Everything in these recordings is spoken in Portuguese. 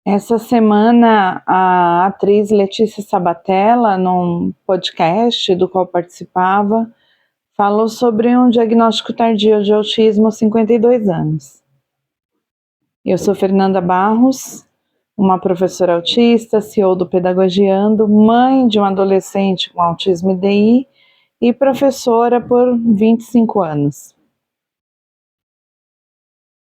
Essa semana, a atriz Letícia Sabatella, num podcast do qual participava, falou sobre um diagnóstico tardio de autismo aos 52 anos. Eu sou Fernanda Barros, uma professora autista, CEO do Pedagogiando, mãe de um adolescente com autismo e DI e professora por 25 anos.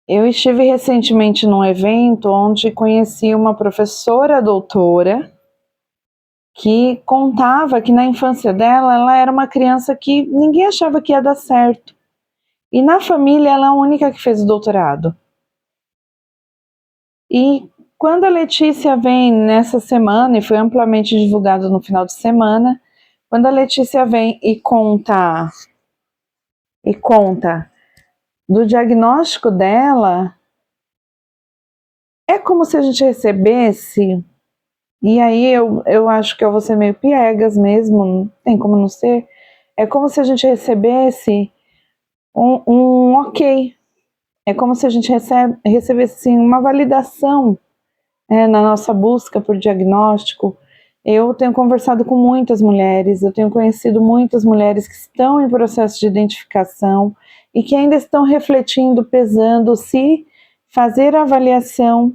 Eu estive recentemente num evento onde conheci uma professora doutora que contava que na infância dela, ela era uma criança que ninguém achava que ia dar certo. E na família, ela é a única que fez o doutorado. E quando a Letícia vem nessa semana, e foi amplamente divulgado no final de semana, quando a Letícia vem e conta do diagnóstico dela, é como se a gente recebesse, e aí eu acho que eu vou ser meio piegas mesmo, não tem como não ser, é como se a gente recebesse um ok, é como se a gente recebesse assim, uma validação na nossa busca por diagnóstico. Eu tenho conversado com muitas mulheres, eu tenho conhecido muitas mulheres que estão em processo de identificação e que ainda estão refletindo, pesando se fazer a avaliação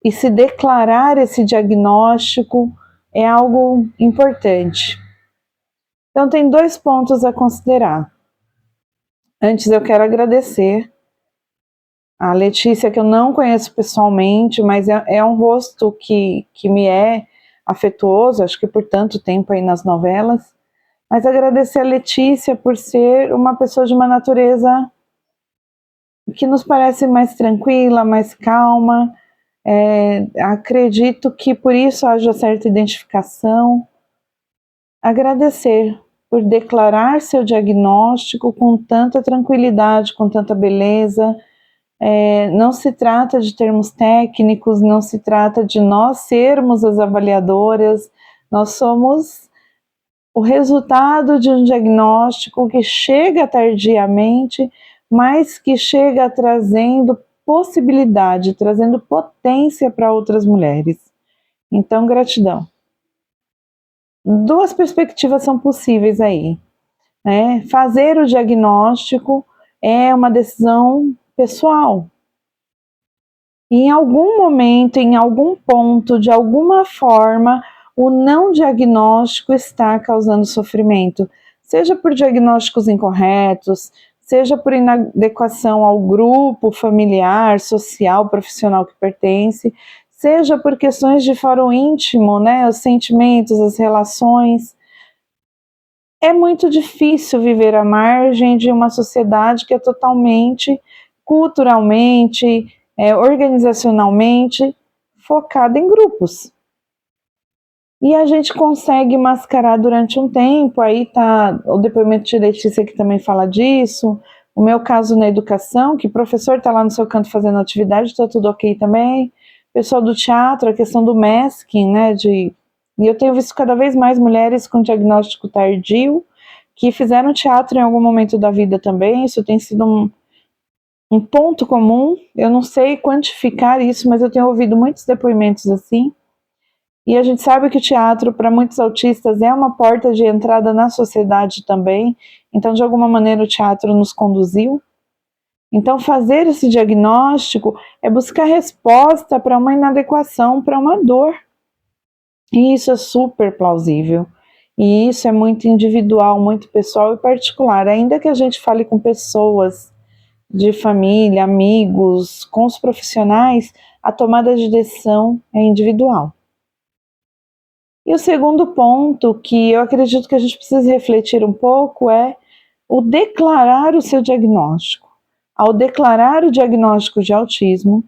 e se declarar esse diagnóstico é algo importante. Então, tem 2 pontos a considerar. Antes, eu quero agradecer a Letícia, que eu não conheço pessoalmente, mas é um rosto que me é afetuoso, acho que por tanto tempo aí nas novelas, mas agradecer a Letícia por ser uma pessoa de uma natureza que nos parece mais tranquila, mais calma. Acredito que por isso haja certa identificação. Agradecer por declarar seu diagnóstico com tanta tranquilidade, com tanta beleza. Não se trata de termos técnicos, não se trata de nós sermos as avaliadoras, nós somos o resultado de um diagnóstico que chega tardiamente, mas que chega trazendo possibilidade, trazendo potência para outras mulheres. Então, gratidão. 2 perspectivas são possíveis aí, né? Fazer o diagnóstico é uma decisão pessoal. Em algum momento, em algum ponto, de alguma forma, o não diagnóstico está causando sofrimento, seja por diagnósticos incorretos, seja por inadequação ao grupo familiar, social, profissional que pertence, seja por questões de foro íntimo, né, os sentimentos, as relações. É muito difícil viver à margem de uma sociedade que é totalmente, culturalmente, organizacionalmente, focada em grupos. E a gente consegue mascarar durante um tempo, aí tá o depoimento de Letícia que também fala disso, o meu caso na educação, que o professor está lá no seu canto fazendo atividade, está tudo ok também. Pessoal do teatro, a questão do masking, né, e eu tenho visto cada vez mais mulheres com diagnóstico tardio, que fizeram teatro em algum momento da vida também, isso tem sido um ponto comum. Eu não sei quantificar isso, mas eu tenho ouvido muitos depoimentos assim. E a gente sabe que o teatro, para muitos autistas, é uma porta de entrada na sociedade também. Então, de alguma maneira, o teatro nos conduziu. Então, fazer esse diagnóstico é buscar resposta para uma inadequação, para uma dor. E isso é super plausível. E isso é muito individual, muito pessoal e particular. Ainda que a gente fale com pessoas de família, amigos, com os profissionais, a tomada de decisão é individual. E o segundo ponto que eu acredito que a gente precisa refletir um pouco é o declarar o seu diagnóstico. Ao declarar o diagnóstico de autismo,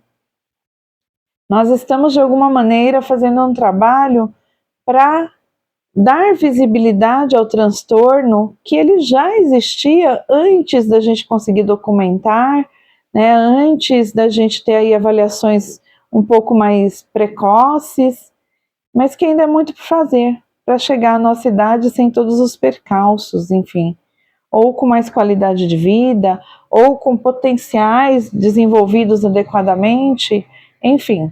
nós estamos de alguma maneira fazendo um trabalho para dar visibilidade ao transtorno que ele já existia antes da gente conseguir documentar, né, antes da gente ter aí avaliações um pouco mais precoces, mas que ainda é muito por fazer para chegar à nossa idade sem todos os percalços, enfim, ou com mais qualidade de vida, ou com potenciais desenvolvidos adequadamente, enfim.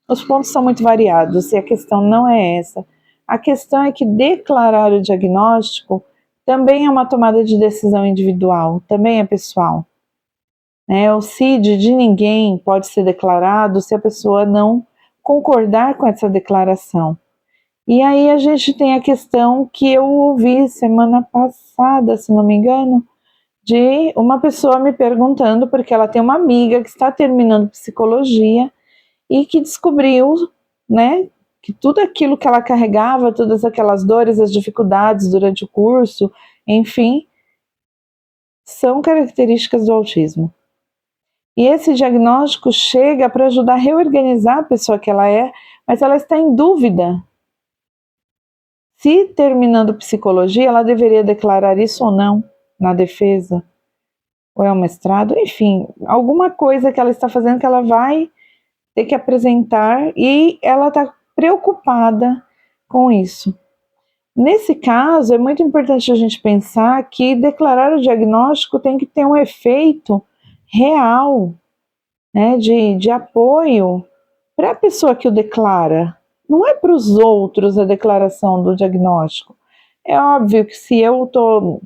Os pontos são muito variados e a questão não é essa. A questão é que declarar o diagnóstico também é uma tomada de decisão individual, também é pessoal. O CID de ninguém pode ser declarado se a pessoa não concordar com essa declaração. E aí a gente tem a questão que eu ouvi semana passada, se não me engano, de uma pessoa me perguntando, porque ela tem uma amiga que está terminando psicologia e que descobriu, que tudo aquilo que ela carregava, todas aquelas dores, as dificuldades durante o curso, enfim, são características do autismo. E esse diagnóstico chega para ajudar a reorganizar a pessoa que ela é, mas ela está em dúvida. Se terminando psicologia, ela deveria declarar isso ou não na defesa, ou é um mestrado, enfim, alguma coisa que ela está fazendo que ela vai ter que apresentar e ela está preocupada com isso. Nesse caso, é muito importante a gente pensar que declarar o diagnóstico tem que ter um efeito real, de apoio para a pessoa que o declara. Não é para os outros a declaração do diagnóstico. É óbvio que se eu estou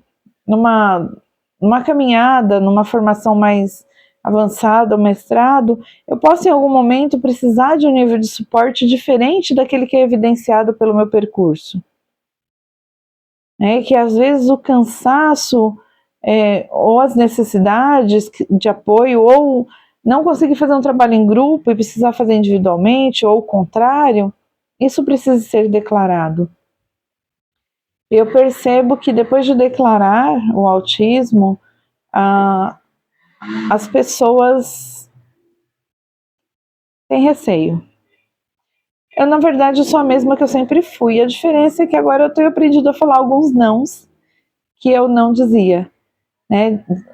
numa caminhada, numa formação mais avançada, ou mestrado, eu posso em algum momento precisar de um nível de suporte diferente daquele que é evidenciado pelo meu percurso. Que às vezes o cansaço ou as necessidades de apoio, ou não conseguir fazer um trabalho em grupo e precisar fazer individualmente, ou o contrário, isso precisa ser declarado. Eu percebo que depois de declarar o autismo, as pessoas têm receio. Eu, na verdade, sou a mesma que eu sempre fui. A diferença é que agora eu tenho aprendido a falar alguns nãos que eu não dizia.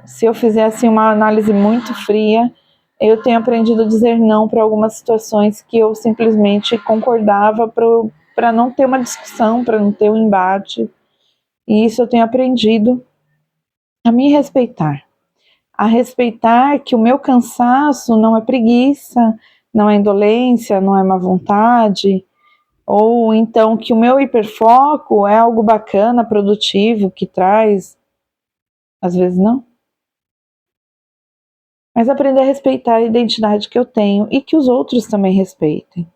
Se eu fizesse uma análise muito fria, eu tenho aprendido a dizer não para algumas situações que eu simplesmente concordava para não ter uma discussão, para não ter um embate. E isso eu tenho aprendido a me respeitar. A respeitar que o meu cansaço não é preguiça, não é indolência, não é má vontade, ou então que o meu hiperfoco é algo bacana, produtivo, que traz, às vezes não. Mas aprender a respeitar a identidade que eu tenho e que os outros também respeitem.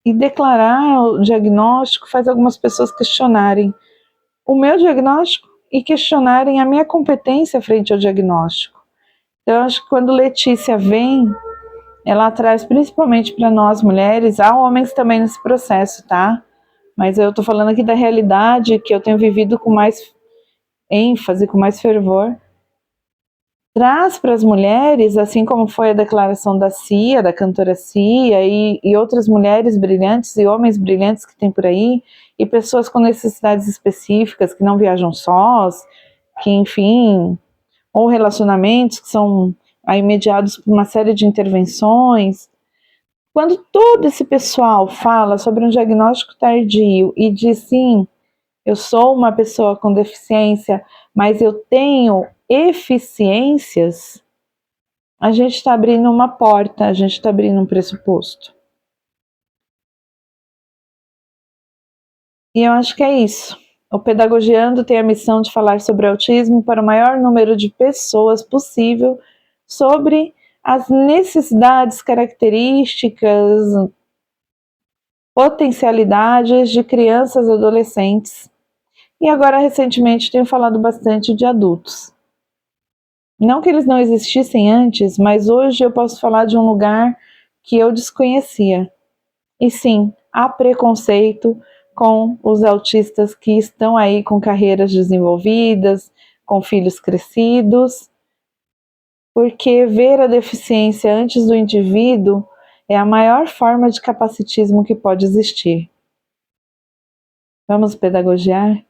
E declarar o diagnóstico faz algumas pessoas questionarem o meu diagnóstico e questionarem a minha competência frente ao diagnóstico. Então, eu acho que quando Letícia vem, ela traz principalmente para nós mulheres, há homens também nesse processo, tá? Mas eu estou falando aqui da realidade que eu tenho vivido com mais ênfase, com mais fervor. Traz para as mulheres, assim como foi a declaração da Cia, da cantora Cia, e outras mulheres brilhantes e homens brilhantes que tem por aí, e pessoas com necessidades específicas, que não viajam sós, que enfim, ou relacionamentos que são aí mediados por uma série de intervenções. Quando todo esse pessoal fala sobre um diagnóstico tardio e diz sim, eu sou uma pessoa com deficiência, mas eu tenho eficiências, a gente está abrindo uma porta, a gente está abrindo um pressuposto. E eu acho que é isso. O Pedagogiando tem a missão de falar sobre autismo para o maior número de pessoas possível, sobre as necessidades, características, potencialidades de crianças e adolescentes. E agora, recentemente, tenho falado bastante de adultos. Não que eles não existissem antes, mas hoje eu posso falar de um lugar que eu desconhecia. E sim, há preconceito com os autistas que estão aí com carreiras desenvolvidas, com filhos crescidos, porque ver a deficiência antes do indivíduo é a maior forma de capacitismo que pode existir. Vamos pedagogiar?